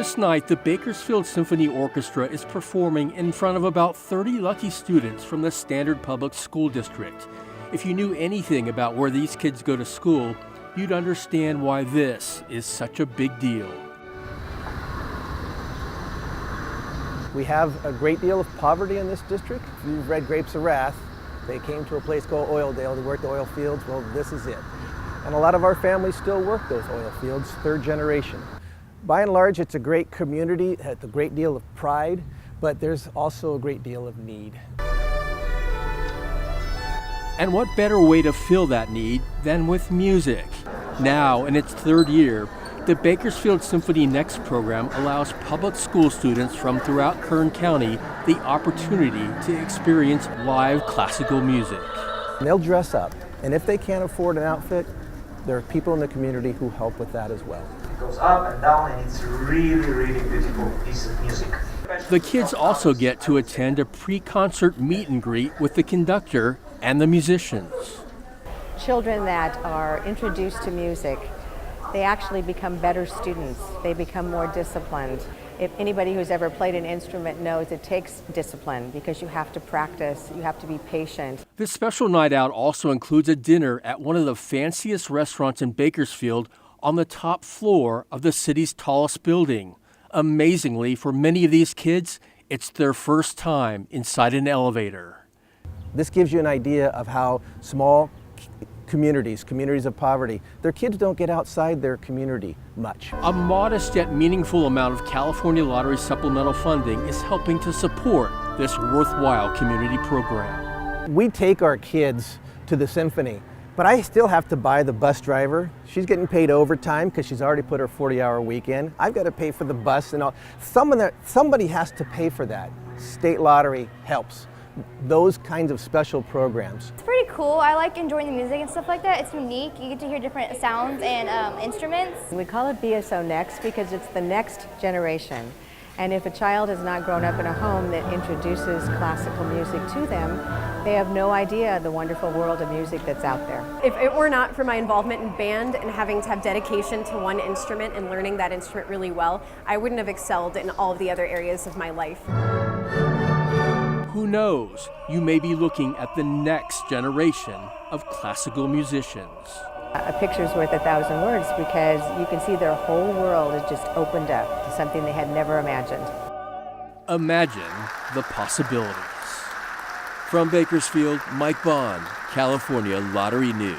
This night, the Bakersfield Symphony Orchestra is performing in front of about 30 lucky students from the Standard Public School District. If you knew anything about where these kids go to school, you'd understand why this is such a big deal. We have a great deal of poverty in this district. If you've read Grapes of Wrath, they came to a place called Oildale to work the oil fields. Well, this is it. And a lot of our families still work those oil fields, third generation. By and large, it's a great community, it's a great deal of pride, but there's also a great deal of need. And what better way to fill that need than with music? Now, in its third year, the Bakersfield Symphony Next program allows public school students from throughout Kern County the opportunity to experience live classical music. And they'll dress up, and if they can't afford an outfit, there are people in the community who help with that as well. It goes up and down, and it's really beautiful piece of music. The kids also get to attend a pre-concert meet and greet with the conductor and the musicians. Children that are introduced to music, they actually become better students. They become more disciplined. If anybody who's ever played an instrument knows it takes discipline because you have to practice, you have to be patient. This special night out also includes a dinner at one of the fanciest restaurants in Bakersfield on the top floor of the city's tallest building. Amazingly, for many of these kids, it's their first time inside an elevator. This gives you an idea of how small communities of poverty, their kids don't get outside their community much. A modest yet meaningful amount of California Lottery supplemental funding is helping to support this worthwhile community program. We take our kids to the symphony, but I still have to buy the bus driver. She's getting paid overtime because she's already put her 40-hour week in. I've got to pay for the bus and all. Somebody has to pay for that. State lottery helps. Those kinds of special programs. It's pretty cool. I like enjoying the music and stuff like that. It's unique. You get to hear different sounds and instruments. We call it BSO Next because it's the next generation. And if a child has not grown up in a home that introduces classical music to them, they have no idea the wonderful world of music that's out there. If it were not for my involvement in band and having to have dedication to one instrument and learning that instrument really well, I wouldn't have excelled in all of the other areas of my life. Who knows? You may be looking at the next generation of classical musicians. A picture's worth 1,000 words because you can see their whole world is just opened up to something they had never imagined. Imagine the possibilities. From Bakersfield, Mike Bond, California Lottery News.